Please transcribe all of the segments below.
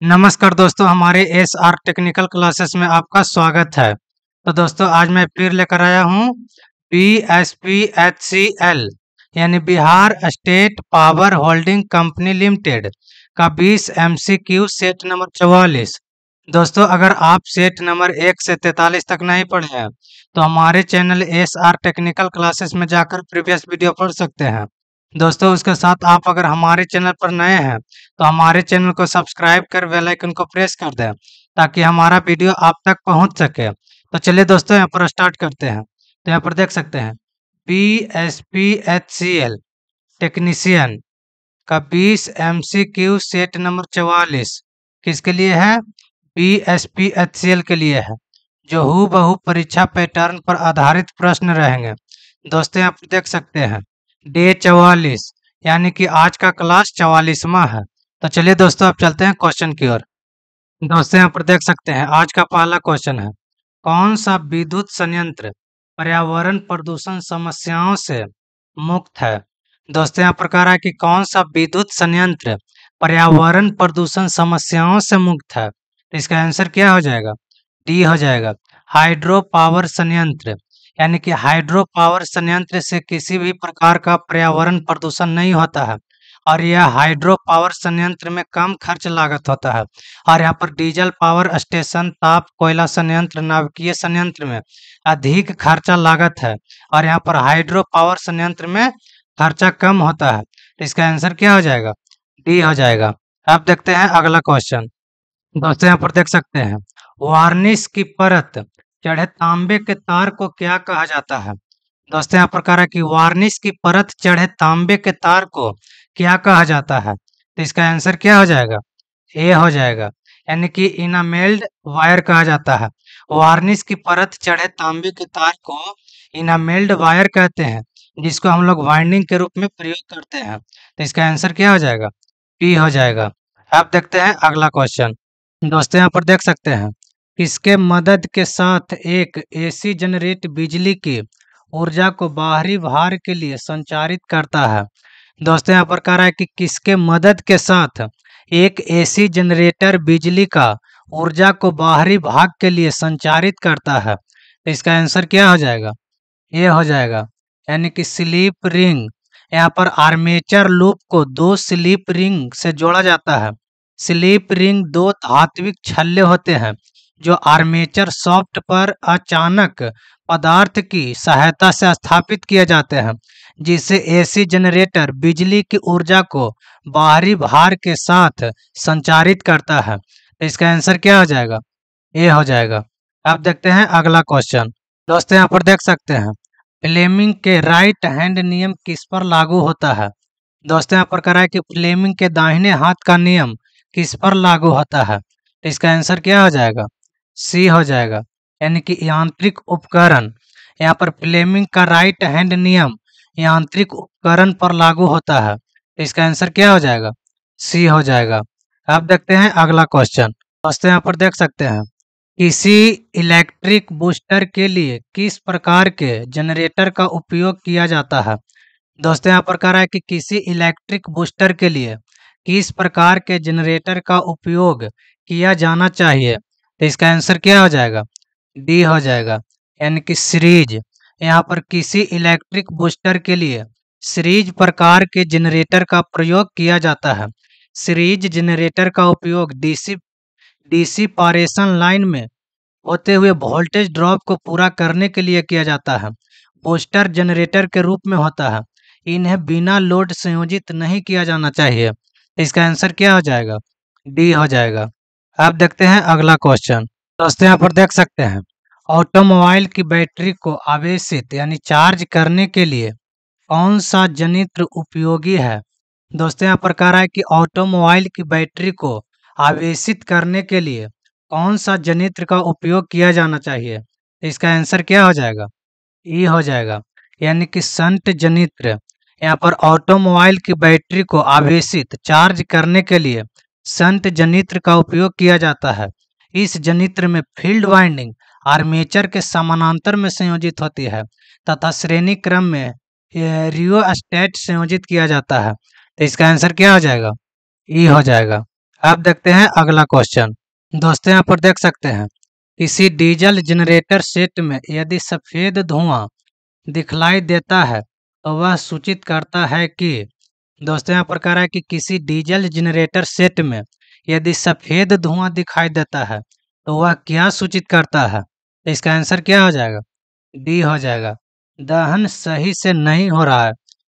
नमस्कार दोस्तों, हमारे एस आर टेक्निकल क्लासेस में आपका स्वागत है। तो दोस्तों आज मैं फिर लेकर आया हूँ BSPHCL यानी Bihar state power holding company limited का 20 MCQ सेट नंबर 44। दोस्तों अगर आप सेट नंबर 1 से 43 तक नहीं पढ़े हैं तो हमारे channel S R technical classes में जाकर प्रीवियस वीडियो पढ़ सकते हैं। दोस्तों उसके साथ आप अगर हमारे चैनल पर नए हैं तो हमारे चैनल को सब्सक्राइब कर बेल आइकन को प्रेस कर दें ताकि हमारा वीडियो आप तक पहुंच सके। तो चलिए दोस्तों यहाँ पर स्टार्ट करते हैं। तो यहाँ पर देख सकते हैं BSPHCL टेक्नीशियन का 20 MCQ सेट नंबर 44 किसके लिए है? BSPHCL के लिए है, जो हूबहू परीक्षा पैटर्न पर आधारित प्रश्न रहेंगे। दोस्तों यहाँ पर देख सकते हैं डे 44 यानी कि आज का क्लास 44वां है। तो चलिए दोस्तों अब चलते हैं क्वेश्चन की ओर। दोस्तों यहाँ पर देख सकते हैं आज का पहला क्वेश्चन है, कौन सा विद्युत संयंत्र पर्यावरण प्रदूषण समस्याओं से मुक्त है? दोस्तों यहाँ पर कह रहा है कि कौन सा विद्युत संयंत्र पर्यावरण प्रदूषण समस्याओं से मुक्त है। तो इसका आंसर क्या हो जाएगा? डी हो जाएगा, हाइड्रो पावर संयंत्र। यानी कि हाइड्रो पावर संयंत्र से किसी भी प्रकार का पर्यावरण प्रदूषण नहीं होता है और यह हाइड्रो पावर संयंत्र में कम खर्च लागत होता है। और यहाँ पर डीजल पावर स्टेशन, ताप कोयला संयंत्र, नाभिकीय संयंत्र में अधिक खर्चा लागत है और यहाँ पर हाइड्रो पावर संयंत्र में खर्चा कम होता है। तो इसका आंसर क्या हो जाएगा? डी हो जाएगा। अब देखते हैं अगला क्वेश्चन। दोस्तों यहाँ पर देख सकते हैं वार्निश की परत चढ़े तांबे के तार को क्या कहा जाता है? दोस्तों यहाँ पर कह रहा है कि वार्निश की परत चढ़े तांबे के तार को क्या कहा जाता है? तो इसका आंसर क्या हो जाएगा? ए हो जाएगा, यानी कि इनामेल्ड वायर कहा जाता है। वार्निश की परत चढ़े तांबे के तार को इनामेल्ड वायर कहते हैं, जिसको हम लोग वाइंडिंग के रूप में प्रयोग करते हैं। तो इसका आंसर क्या हो जाएगा? पी हो जाएगा। अब देखते हैं अगला क्वेश्चन। दोस्तों यहाँ पर देख सकते हैं किसके मदद के साथ एक एसी जनरेट बिजली की ऊर्जा को बाहरी भार के लिए संचारित करता है? दोस्तों यहाँ पर कह रहा है कि किसके मदद के साथ एक एसी जनरेटर बिजली का ऊर्जा को बाहरी भाग के लिए संचारित करता है। तो इसका आंसर क्या हो जाएगा? ये हो जाएगा, यानी कि स्लिप रिंग। यहाँ पर आर्मेचर लूप को दो स्लिप रिंग से जोड़ा जाता है। स्लिप रिंग दो धात्विक छल्ले होते हैं जो आर्मेचर सॉफ्ट पर अचानक पदार्थ की सहायता से स्थापित किए जाते हैं, जिससे एसी जनरेटर बिजली की ऊर्जा को बाहरी भार के साथ संचारित करता है। तो इसका आंसर क्या हो जाएगा? ए हो जाएगा। अब देखते हैं अगला क्वेश्चन। दोस्तों यहाँ पर देख सकते हैं फ्लेमिंग के राइट हैंड नियम किस पर लागू होता है? दोस्तों यहाँ पर कह रहा है कि फ्लेमिंग के दाहिने हाथ का नियम किस पर लागू होता है? तो इसका आंसर क्या हो जाएगा? सी हो जाएगा, यानी कि यांत्रिक उपकरण। यहाँ पर फ्लेमिंग का राइट हैंड नियम यांत्रिक उपकरण पर लागू होता है। तो इसका आंसर क्या हो जाएगा? सी हो जाएगा। अब देखते हैं अगला क्वेश्चन। दोस्तों यहाँ पर देख सकते हैं किसी इलेक्ट्रिक बूस्टर के लिए किस प्रकार के जनरेटर का उपयोग किया जाता है? दोस्तों यहाँ पर कह रहा है कि किसी इलेक्ट्रिक बूस्टर के लिए किस प्रकार के जनरेटर का उपयोग किया जाना चाहिए? तो इसका आंसर क्या हो जाएगा? डी हो जाएगा, यानी कि सीरीज। यहाँ पर किसी इलेक्ट्रिक बूस्टर के लिए सीरीज प्रकार के जनरेटर का प्रयोग किया जाता है। सीरीज जनरेटर का उपयोग डीसी पारेशन लाइन में होते हुए वोल्टेज ड्रॉप को पूरा करने के लिए किया जाता है। बूस्टर जनरेटर के रूप में होता है। इन्हें बिना लोड संयोजित नहीं किया जाना चाहिए। इसका आंसर क्या हो जाएगा? डी हो जाएगा। अब देखते हैं अगला क्वेश्चन। दोस्तों यहाँ पर देख सकते हैं ऑटोमोबाइल की बैटरी को आवेशित यानी चार्ज करने के लिए कौन सा जनित्र उपयोगी है? दोस्तों यहाँ पर कह रहा है कि ऑटोमोबाइल की बैटरी को आवेशित करने के लिए कौन सा जनित्र का उपयोग किया जाना चाहिए? इसका आंसर क्या हो जाएगा? ई हो जाएगा, यानी कि शंट जनित्र। यहाँ पर ऑटोमोबाइल की बैटरी को आवेशित चार्ज करने के लिए शंट जनित्र का उपयोग किया जाता है। इस जनित्र में फील्ड वाइंडिंग आर्मेचर के समानांतर में संयोजित होती है तथा श्रेणी क्रम में रियोस्टेट संयोजित किया जाता है। तो इसका आंसर क्या हो जाएगा? ई हो जाएगा। अब देखते हैं अगला क्वेश्चन। दोस्तों यहाँ पर देख सकते हैं, किसी डीजल जनरेटर सेट में यदि सफेद धुआं दिखलाई देता है तो वह सूचित करता है कि, दोस्तों यहाँ पर कह रहा है कि किसी डीजल जनरेटर सेट में यदि सफेद धुआं दिखाई देता है तो वह क्या सूचित करता है? तो इसका आंसर क्या हो जाएगा? डी हो जाएगा, दहन सही से नहीं हो रहा है।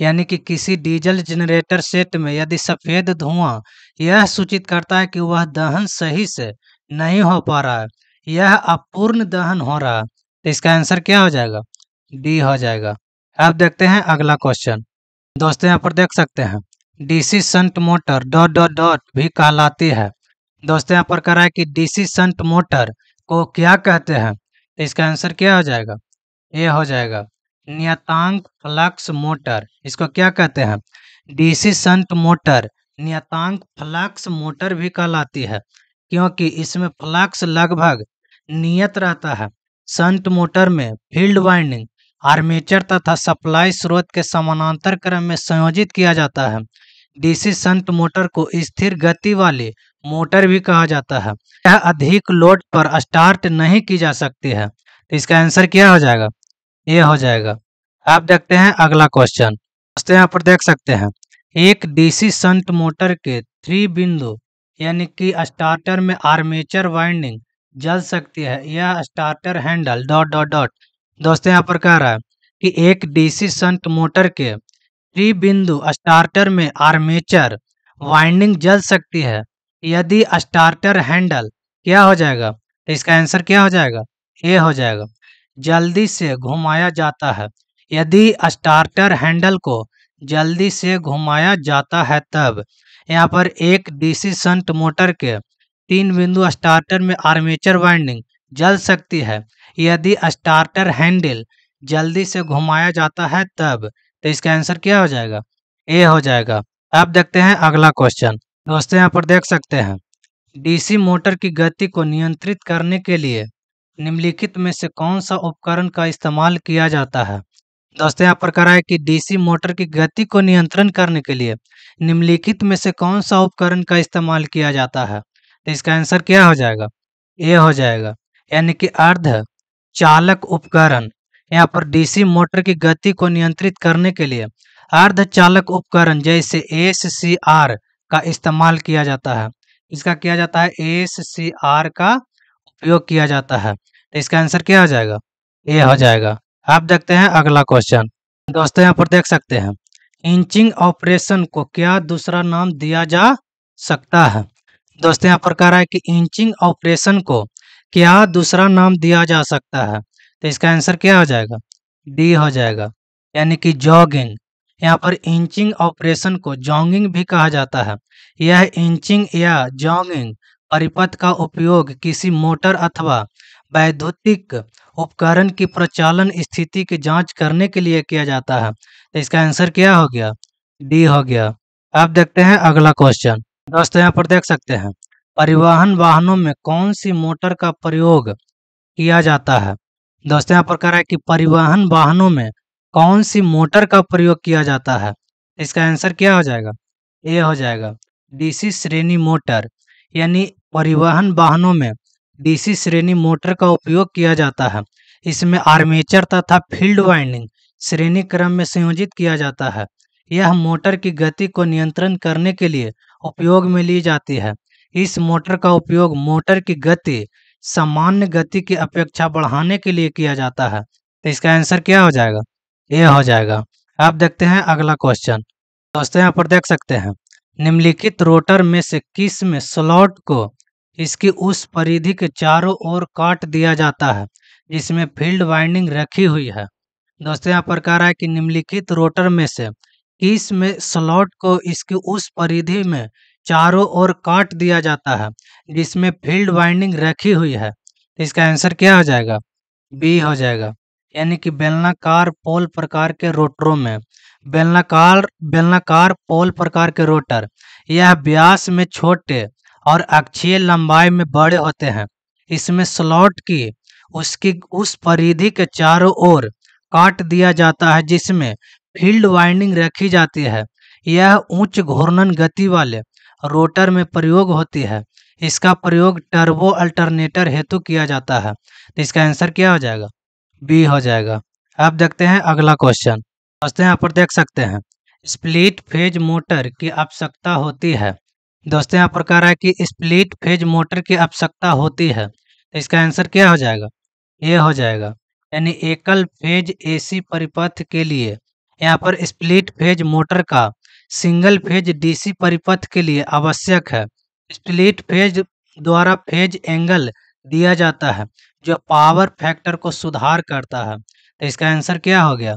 यानी कि किसी डीजल जनरेटर सेट में यदि सफेद धुआं यह सूचित करता है कि वह दहन सही से नहीं हो पा रहा है, यह अपूर्ण दहन हो रहा है। तो इसका आंसर क्या हो जाएगा? डी हो जाएगा। अब देखते हैं अगला क्वेश्चन। दोस्तों यहाँ पर देख सकते हैं, DC shunt motor dot dot dot भी कहलाती है। दोस्तों यहाँ पर कह रहा है कि डीसी शंट मोटर को क्या कहते हैं? तो इसका आंसर क्या हो जाएगा? ये हो जाएगा, नियतांक फ्लक्स मोटर। इसको क्या कहते हैं? डीसी शंट मोटर नियतांक फ्लक्स मोटर भी कहलाती है, क्योंकि इसमें फ्लक्स लगभग नियत रहता है। शंट मोटर में फील्ड वाइंडिंग आर्मेचर तथा सप्लाई स्रोत के समानांतर क्रम में संयोजित किया जाता है। डीसी शंट मोटर को स्थिर गति वाली मोटर भी कहा जाता है। यह अधिक लोड पर स्टार्ट नहीं की जा सकती है। तो इसका आंसर क्या हो जाएगा? ये हो जाएगा। आप देखते हैं अगला क्वेश्चन। दोस्तों यहाँ पर देख सकते हैं, एक डीसी शंट मोटर के 3 बिंदु यानी कि स्टार्टर में आर्मेचर वाइंडिंग जल सकती है। यह starter handle dot dot dot. दोस्तों यहाँ पर कह रहा है कि एक डीसी शंट मोटर के त्रिबिंदु स्टार्टर में आर्मेचर वाइंडिंग जल सकती है यदि स्टार्टर हैंडल क्या हो जाएगा? तो इसका आंसर क्या हो जाएगा? ए हो जाएगा, जल्दी से घुमाया जाता है। यदि स्टार्टर हैंडल को जल्दी से घुमाया जाता है तब यहाँ पर एक डीसी शंट मोटर के 3 बिंदु स्टार्टर में आर्मेचर वाइंडिंग जल सकती है यदि स्टार्टर हैंडल जल्दी से घुमाया जाता है तब। तो इसका आंसर क्या हो जाएगा? ए हो जाएगा। अब देखते हैं अगला क्वेश्चन। दोस्तों यहाँ पर देख सकते हैं, डीसी मोटर की गति को नियंत्रित करने के लिए निम्नलिखित में से कौन सा उपकरण का इस्तेमाल किया जाता है? दोस्तों यहाँ पर कह रहा है कि डीसी मोटर की गति को नियंत्रण करने के लिए निम्नलिखित में से कौन सा उपकरण का इस्तेमाल किया जाता है? तो इसका आंसर क्या हो जाएगा? ए हो जाएगा, यानी कि अर्ध चालक उपकरण। यहाँ पर डीसी मोटर की गति को नियंत्रित करने के लिए अर्धचालक उपकरण जैसे एससीआर का इस्तेमाल किया जाता है। इसका किया जाता है, एससीआर का उपयोग किया जाता है। तो इसका आंसर क्या हो जाएगा? ए हो जाएगा। आप देखते हैं अगला क्वेश्चन। दोस्तों यहाँ पर देख सकते हैं, इंचिंग ऑपरेशन को क्या दूसरा नाम दिया जा सकता है? दोस्तों यहाँ पर कह रहा है कि इंचिंग ऑपरेशन को क्या दूसरा नाम दिया जा सकता है? तो इसका आंसर क्या हो जाएगा? डी हो जाएगा, यानी कि जॉगिंग। यहाँ पर इंचिंग ऑपरेशन को जॉगिंग भी कहा जाता है। यह इंचिंग या जॉगिंग परिपथ का उपयोग किसी मोटर अथवा वैद्युतिक उपकरण की प्रचालन स्थिति की जांच करने के लिए किया जाता है। तो इसका आंसर क्या हो गया? डी हो गया। अब देखते हैं अगला क्वेश्चन। दोस्तों यहाँ पर देख सकते हैं, परिवहन वाहनों में कौन सी मोटर का प्रयोग किया जाता है? दोस्तों यहाँ पर कह रहा है कि परिवहन वाहनों में कौन सी मोटर का प्रयोग किया जाता है? इसका आंसर क्या हो जाएगा? ए हो जाएगा, डीसी श्रेणी मोटर। यानी परिवहन वाहनों में डीसी श्रेणी मोटर का उपयोग किया जाता है। इसमें आर्मेचर तथा फील्ड वाइंडिंग श्रेणी क्रम में संयोजित किया जाता है। यह मोटर की गति को नियंत्रण करने के लिए उपयोग में ली जाती है। इस मोटर का उपयोग मोटर की गति सामान्य गति की अपेक्षा बढ़ाने के लिए किया जाता है। तो इसका आंसर क्या हो जाएगा? ए हो जाएगा। अब देखते हैं अगला क्वेश्चन। दोस्तों यहाँ पर देख सकते हैं, निम्नलिखित रोटर में से किस में स्लॉट को इसकी उस परिधि के चारों ओर काट दिया जाता है जिसमें फील्ड वाइंडिंग रखी हुई है? दोस्तों यहाँ पर कह रहा है कि निम्नलिखित रोटर में से किस में स्लॉट को इसकी उस परिधि में चारों ओर काट दिया जाता है जिसमें फील्ड वाइंडिंग रखी हुई है? तो इसका आंसर क्या हो जाएगा? बी हो जाएगा, यानी कि बेलनाकार पोल प्रकार के रोटरों में। बेलनाकार पोल प्रकार के रोटर यह व्यास में छोटे और अक्षीय लंबाई में बड़े होते हैं। इसमें स्लॉट की उसकी उस परिधि के चारों ओर काट दिया जाता है जिसमें फील्ड वाइंडिंग रखी जाती है। यह उच्च घूर्णन गति वाले रोटर में प्रयोग होती है, इसका प्रयोग टर्बो अल्टरनेटर हेतु किया जाता है। तो इसका आंसर क्या हो जाएगा? बी हो जाएगा। अब देखते हैं अगला क्वेश्चन। दोस्तों यहाँ पर देख सकते हैं स्प्लिट फेज मोटर की आवश्यकता होती है। दोस्तों यहाँ पर कह रहा है कि स्प्लिट फेज मोटर की आवश्यकता होती है, तो इसका आंसर क्या हो जाएगा? ये हो जाएगा, यानी एकल फेज एसी परिपथ के लिए यहाँ पर स्प्लिट फेज मोटर का सिंगल फेज डीसी परिपथ के लिए आवश्यक है। स्प्लिट फेज द्वारा फेज एंगल दिया जाता है जो पावर फैक्टर को सुधार करता है। तो इसका आंसर क्या हो गया?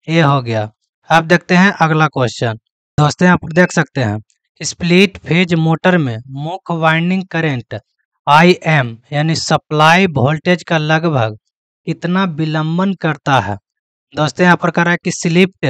ये हो गया। अब देखते हैं अगला क्वेश्चन। दोस्तों यहाँ पर देख सकते हैं स्प्लिट फेज मोटर में मुख्य वाइंडिंग करंट IM यानी सप्लाई वोल्टेज का लगभग कितना विलंबन करता है? दोस्तों यहाँ पर कह रहा है कि स्लिप्ट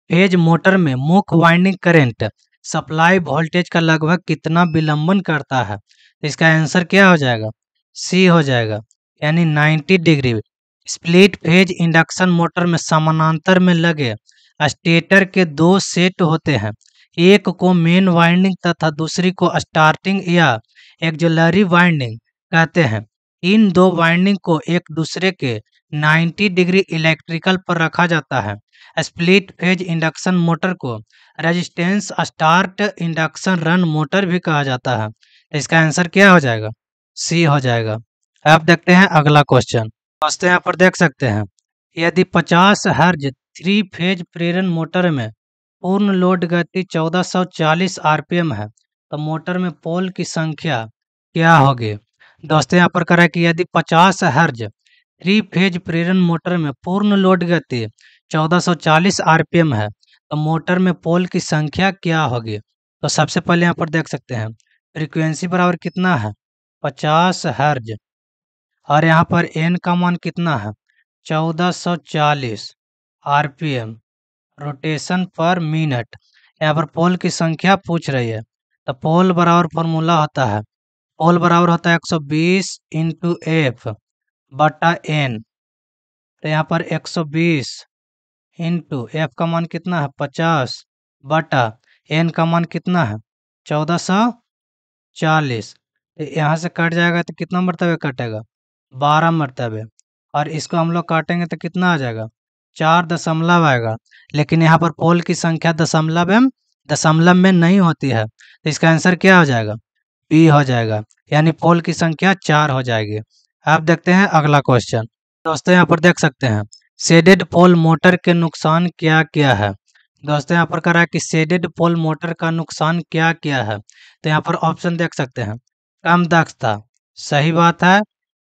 फेज मोटर में मुख्य वाइंडिंग करंट सप्लाई वोल्टेज का लगभग कितना विलंबन करता है? इसका आंसर क्या हो जाएगा? सी हो जाएगा, यानी 90 degree. Split phase induction motor में समानांतर में लगे स्टेटर के दो सेट होते हैं, एक को मेन वाइंडिंग तथा दूसरी को स्टार्टिंग या एक्सिलरी वाइंडिंग कहते हैं। इन दो वाइंडिंग को एक दूसरे के 90 डिग्री इलेक्ट्रिकल पर रखा जाता है। स्प्लिट फेज इंडक्शन मोटर को resistance start induction run motor भी कहा जाता है। इसका आंसर क्या हो जाएगा? सी हो जाएगा। अब देखते हैं अगला क्वेश्चन। दोस्तों यहाँ पर देख सकते हैं यदि 50 हर्ज 3 फेज प्रेरण मोटर में पूर्ण लोड गति 1440 आरपीएम है तो मोटर में पोल की संख्या क्या होगी? दोस्तों यहाँ पर कह रहा है कि यदि 50 हर्ज 3 फेज प्रेरण मोटर में पूर्ण लोड गति 1440 आरपीएम है तो मोटर में पोल की संख्या क्या होगी? तो सबसे पहले यहाँ पर देख सकते हैं फ्रीक्वेंसी बराबर कितना है? 50 हर्ज, और यहाँ पर एन का मान कितना है? 1440 आरपीएम रोटेशन पर मिनट। यहाँ पर पोल की संख्या पूछ रही है, तो पोल बराबर फॉर्मूला होता है, पोल बराबर होता है 120 इंटू एफ बटा एन। तो यहाँ पर 120 इंटू एफ का मान कितना है? 50 बटा एन का मान कितना है? 1440। तो यहाँ से कट जाएगा तो कितना मरतबे कटेगा? 12 मरतबे। और इसको हम लोग काटेंगे तो कितना आ जाएगा? 4 दशमलव आएगा। लेकिन यहाँ पर पोल की संख्या दशमलव में नहीं होती है, तो इसका आंसर क्या हो जाएगा? बी हो जाएगा, यानी पोल की संख्या 4 हो जाएगी। अब देखते हैं अगला क्वेश्चन। दोस्तों यहाँ पर देख सकते हैं शेडेड पोल मोटर के नुकसान क्या क्या है? दोस्तों यहाँ पर कह रहा है कि शेडेड पोल मोटर का नुकसान क्या क्या है? तो यहाँ पर ऑप्शन देख सकते हैं कम दक्षता, सही बात है।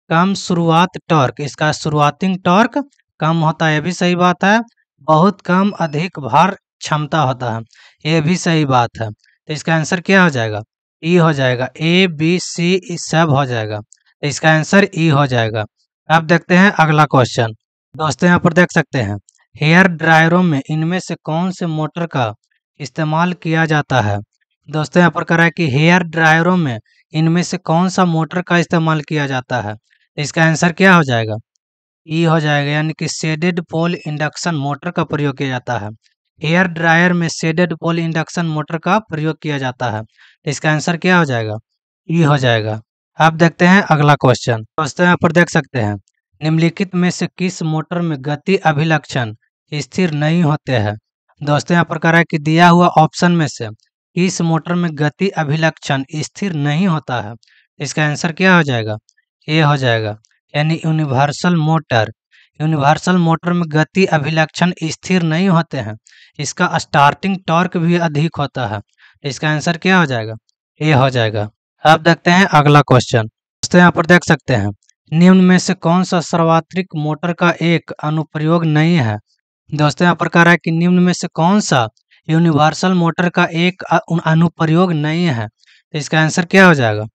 कम शुरुआत टॉर्क, इसका शुरुआती टॉर्क कम होता है, ये भी सही बात है। बहुत कम अधिक भार क्षमता होता है, ये भी सही बात है। तो इसका आंसर क्या हो जाएगा? ई हो जाएगा। ए बी सी सब हो जाएगा, तो इसका आंसर ई हो जाएगा। अब देखते हैं अगला क्वेश्चन। दोस्तों यहाँ पर देख सकते हैं हेयर ड्रायरों में इनमें से कौन से मोटर का इस्तेमाल किया जाता है? दोस्तों यहाँ पर कह रहा है कि हेयर ड्रायरों में इनमें से कौन सा मोटर का इस्तेमाल किया जाता है? इसका आंसर क्या हो जाएगा? ई हो जाएगा, यानी कि शेडेड पोल इंडक्शन मोटर का प्रयोग किया जाता है। हेयर ड्रायर में शेडेड पोल इंडक्शन मोटर का प्रयोग किया जाता है, इसका आंसर क्या हो जाएगा? ई हो जाएगा। अब देखते हैं अगला क्वेश्चन। दोस्तों यहाँ पर देख सकते हैं निम्नलिखित में से किस मोटर में गति अभिलक्षण स्थिर नहीं होते हैं? दोस्तों यहाँ पर कह रहा है कि दिया हुआ ऑप्शन में से किस मोटर में गति अभिलक्षण स्थिर नहीं होता है? इसका आंसर क्या हो जाएगा? ये हो जाएगा, यानी यूनिवर्सल मोटर। यूनिवर्सल मोटर में गति अभिलक्षण स्थिर नहीं होते हैं, इसका स्टार्टिंग टॉर्क भी अधिक होता है। इसका आंसर क्या हो जाएगा? ये हो जाएगा। अब देखते हैं अगला क्वेश्चन। दोस्तों यहाँ पर देख सकते हैं निम्न में से कौन सा सर्वात्रिक मोटर का एक अनुप्रयोग नहीं है? दोस्तों यहाँ पर कह रहा है कि निम्न में से कौन सा यूनिवर्सल मोटर का एक अनुप्रयोग नहीं है, तो इसका आंसर क्या हो जाएगा?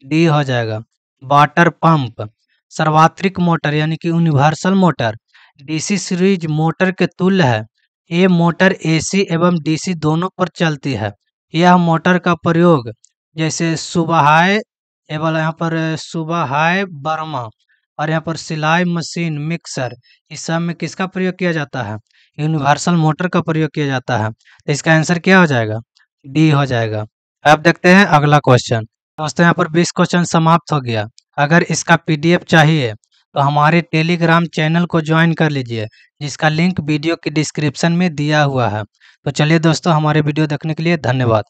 डी हो जाएगा, वाटर पंप। सर्वात्रिक मोटर यानी कि universal motor DC series motor के तुल्य है। ये मोटर एसी एवं डीसी दोनों पर चलती है। यह मोटर का प्रयोग जैसे सुबहाय एवं यहाँ पर सुबहाय बर्मा और यहाँ पर सिलाई मशीन मिक्सर, इस सब में किसका प्रयोग किया जाता है? यूनिवर्सल मोटर का प्रयोग किया जाता है। तो इसका आंसर क्या हो जाएगा? डी हो जाएगा। अब देखते हैं अगला क्वेश्चन। दोस्तों यहाँ पर 20 क्वेश्चन समाप्त हो गया। अगर इसका पीडीएफ चाहिए तो हमारे टेलीग्राम चैनल को ज्वाइन कर लीजिए, जिसका लिंक वीडियो की डिस्क्रिप्शन में दिया हुआ है। तो चलिए दोस्तों, हमारे वीडियो देखने के लिए धन्यवाद।